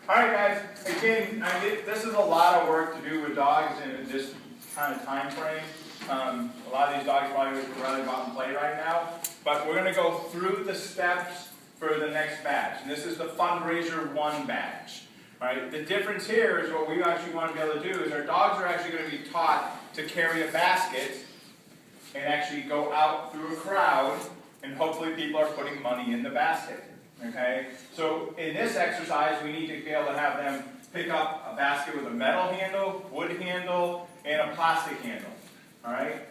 Alright guys, again, this is a lot of work to do with dogs in this kind of time frame. A lot of these dogs probably would rather go out and play right now. But we're going to go through the steps for the next batch. And this is the Fundraiser 1 batch. Right? The difference here is what we actually want to be able to do is our dogs are actually going to be taught to carry a basket and actually go out through a crowd, and hopefully people are putting money in the basket. Okay? So in this exercise, we need to be able to have them pick up a basket with a metal handle, wood handle, and a plastic handle. Alright?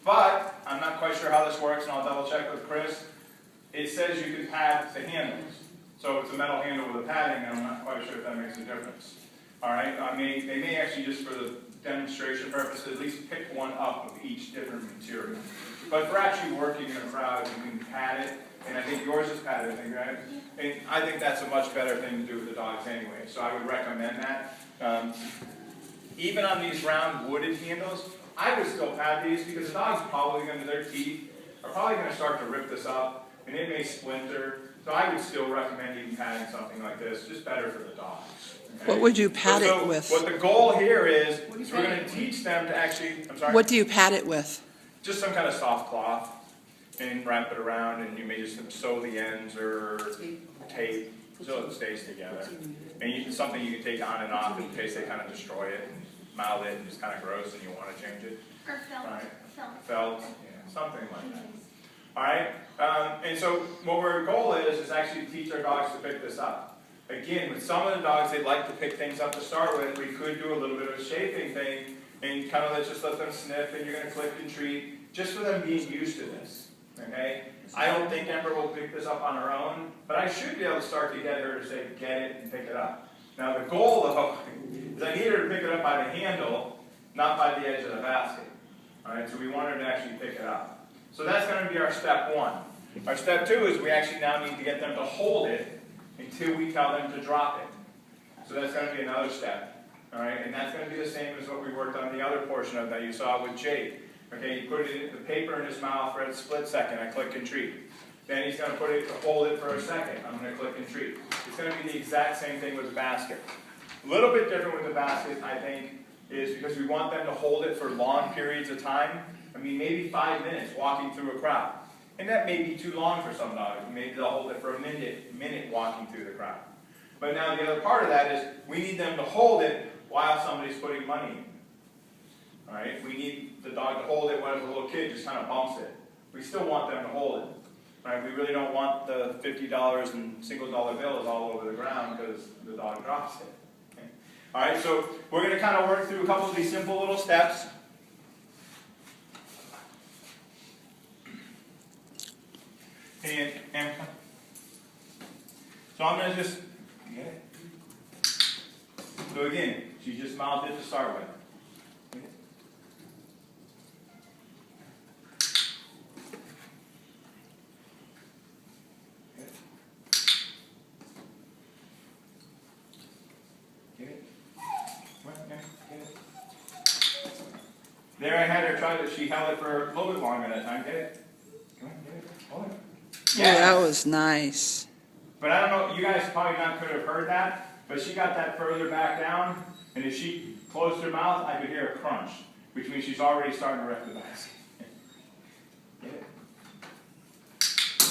But I'm not quite sure how this works, and I'll double check with Chris. It says you can pad the handles. So it's a metal handle with a padding, and I'm not quite sure if that makes a difference. Alright? They may actually, just for the demonstration purposes, at least pick one up of each different material. But for actually working in a crowd, you can pad it. And I think yours is padded, I think, right? And I think that's a much better thing to do with the dogs anyway, so I would recommend that. Even on these round wooded handles, I would still pad these because the dog's probably going to, their teeth are probably going to start to rip this up, and it may splinter. So I would still recommend even padding something like this, just better for the dogs. Okay? What would you pad it with? What the goal here is we're going to teach them to actually, I'm sorry? What do you pad it with? Just some kind of soft cloth. And wrap it around, and you may just sew the ends or tape so it stays together. And something you can take on and off in case they kind of destroy it and mouth it and it's kind of gross and you want to change it. Or felt. Right. Felt, yeah, something like that. All right. And so what our goal is actually to teach our dogs to pick this up. Again, with some of the dogs, they like to pick things up to start with. We could do a little bit of a shaping thing and kind of just let them sniff, and you're going to click and treat, just for them being used to this. Okay? I don't think Ember will pick this up on her own, but I should be able to start to get her to say, get it and pick it up. Now the goal, though, is I need her to pick it up by the handle, not by the edge of the basket. Alright, so we want her to actually pick it up. So that's going to be our step 1. Our step 2 is we actually now need to get them to hold it until we tell them to drop it. So that's going to be another step. Alright, and that's going to be the same as what we worked on the other portion of that you saw with Jake. Okay, you put the paper in his mouth for a split second, I click and treat. Then he's going to put it to hold it for a second, I'm going to click and treat. It's going to be the exact same thing with the basket. A little bit different with the basket, I think, is because we want them to hold it for long periods of time. I mean, maybe 5 minutes walking through a crowd. And that may be too long for some dogs. Maybe they'll hold it for a minute walking through the crowd. But now the other part of that is we need them to hold it while somebody's putting money in. Alright, we need the dog to hold it when the little kid just kind of bumps it. We still want them to hold it. Right? We really don't want the $50 and single dollar bills all over the ground because the dog drops it. Okay? Alright, so we're going to kind of work through a couple of these simple little steps. And so I'm going to just get it. So again, she just mouthed it to start with. There I had her try to, she held it for a little bit longer that time. Get it? Come on, get it. Hold it. Yeah, that was nice. But I don't know, you guys probably not could have heard that, but she got that further back down, and if she closed her mouth, I could hear a crunch, which means she's already starting to wreck the basket. Get it?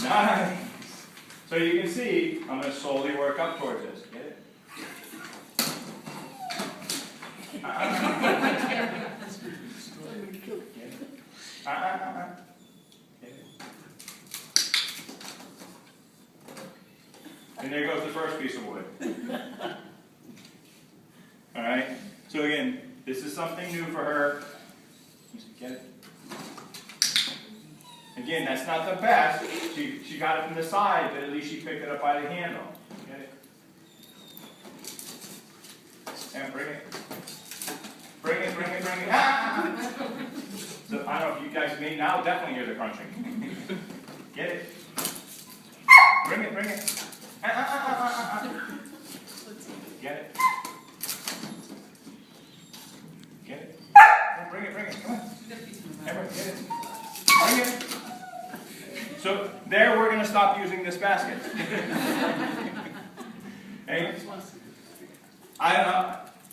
Nice. So you can see, I'm going to slowly work up towards this. Get it? And there goes the first piece of wood. Alright? So again, this is something new for her. Get it? Again, that's not the best. She got it from the side, but at least she picked it up by the handle. Get it? And bring it. Bring it, bring it, bring it. Ah! So I don't know if you guys may now definitely hear the crunching. Get it? Bring it, bring it. Get it? Get it? Bring it, bring it. Come on. Everyone, get it. Bring it. So there we're going to stop using this basket. Hey,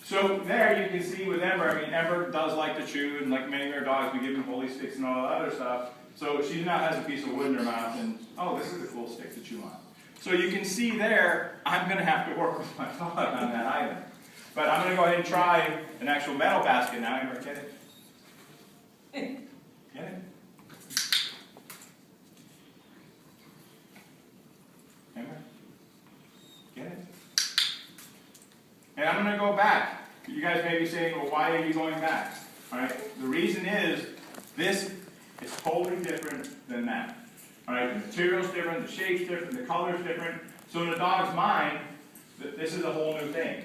So there you can see with Ember, I mean, Ember does like to chew, and like many of our dogs, we give them holy sticks and all that other stuff. So she now has a piece of wood in her mouth, and oh, this is a cool stick to chew on. So you can see there, I'm going to have to work with my dog on that item. But I'm going to go ahead and try an actual metal basket now. Ember, get it? Get it? Ember? Get it? And I'm going to go back. You guys may be saying, well, why are you going back? All right. The reason is, this is totally different than that. All right. The material's different, the shape's different, the color's different. So in the dog's mind, this is a whole new thing.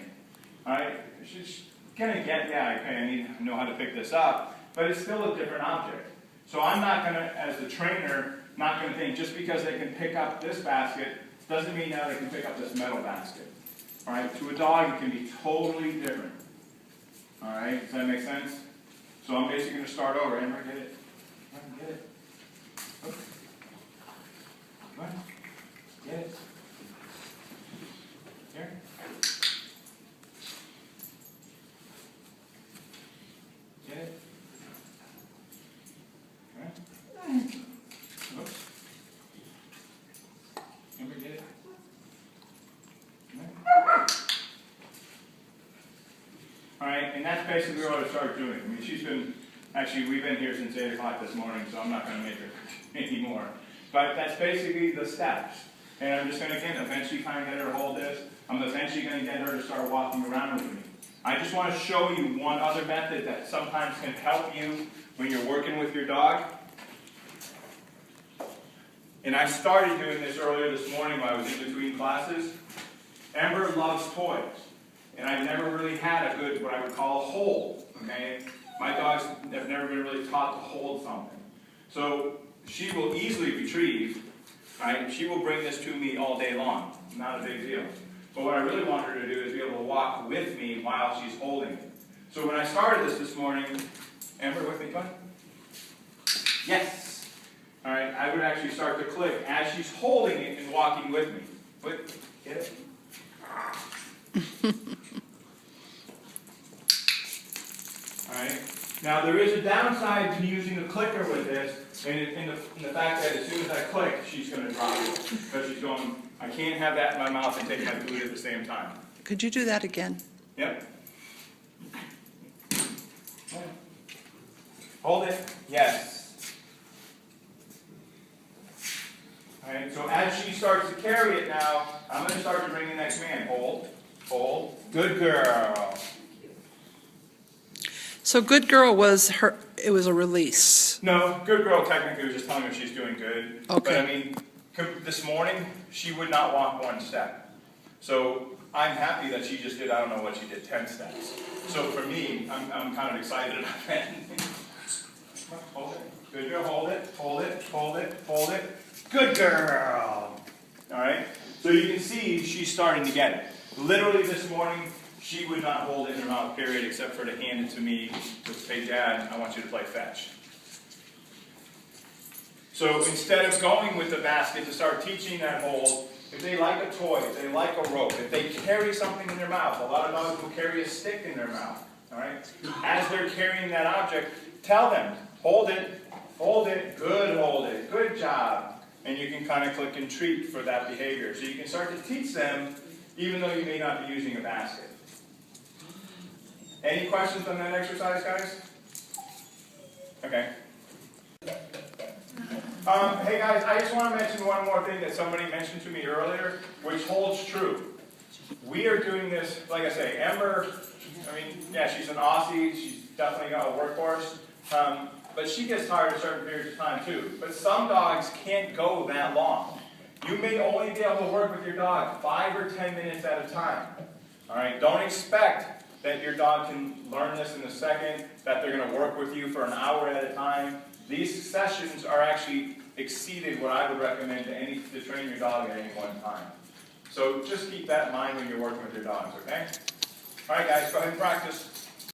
All right. She's going to get, yeah, okay, I need to know how to pick this up, but it's still a different object. So I'm not going to, as the trainer, not going to think just because they can pick up this basket doesn't mean now they can pick up this metal basket. All right. To a dog, it can be totally different. All right, does that make sense? So I'm basically going to start over. Ember, get it? Get it? Oh. Come on. Get it? Here? Get it? All right. Oops. Ember, get it? All right, and that's basically what I started doing. I mean, she's been, actually, we've been here since 8 o'clock this morning, so I'm not going to make her anymore. But that's basically the steps. And I'm just going to, again, eventually kind of get her to hold this. I'm eventually going to get her to start walking around with me. I just want to show you one other method that sometimes can help you when you're working with your dog. And I started doing this earlier this morning while I was in between classes. Ember loves toys. And I've never really had a good, what I would call a hold, okay? My dogs have never been really taught to hold something. So she will easily retrieve, right? She will bring this to me all day long. Not a big deal. But what I really want her to do is be able to walk with me while she's holding it. So when I started this morning, Ember, with me, bud? Yes. All right, I would actually start to click as she's holding it and walking with me. Get it? Alright, now there is a downside to using the clicker with this, in the fact that as soon as I click, she's going to drop it. Because she's going, I can't have that in my mouth and take my food at the same time. Could you do that again? Yep. Hold it. Yes. Alright, so as she starts to carry it now, I'm going to start to bring in that command. Hold. Hold. Good girl. So good girl was her, it was a release. No, good girl technically was just telling her she's doing good. Okay. But I mean, this morning, she would not walk one step. So I'm happy that she just did, I don't know what she did, 10 steps. So for me, I'm kind of excited about that. Hold it. Good girl, hold it, hold it, hold it, hold it. Good girl. All right? So you can see she's starting to get it. Literally this morning, she would not hold it in her mouth, period, except for to hand it to me with, hey, Dad, I want you to play fetch. So instead of going with the basket to start teaching that hold, if they like a toy, if they like a rope, if they carry something in their mouth, a lot of dogs will carry a stick in their mouth, all right? As they're carrying that object, tell them, hold it, good job. And you can kind of click and treat for that behavior. So you can start to teach them even though you may not be using a basket. Any questions on that exercise, guys? Okay. Hey guys, I just want to mention one more thing that somebody mentioned to me earlier, which holds true. We are doing this, like I say, Ember, I mean, yeah, she's an Aussie, she's definitely got a workhorse, but she gets tired at certain periods of time too. But some dogs can't go that long. You may only be able to work with your dog 5 or 10 minutes at a time. All right, don't expect that your dog can learn this in a second, that they're going to work with you for an hour at a time. These sessions are actually exceeded what I would recommend to train your dog at any one time. So just keep that in mind when you're working with your dogs, okay? All right, guys, go ahead and practice.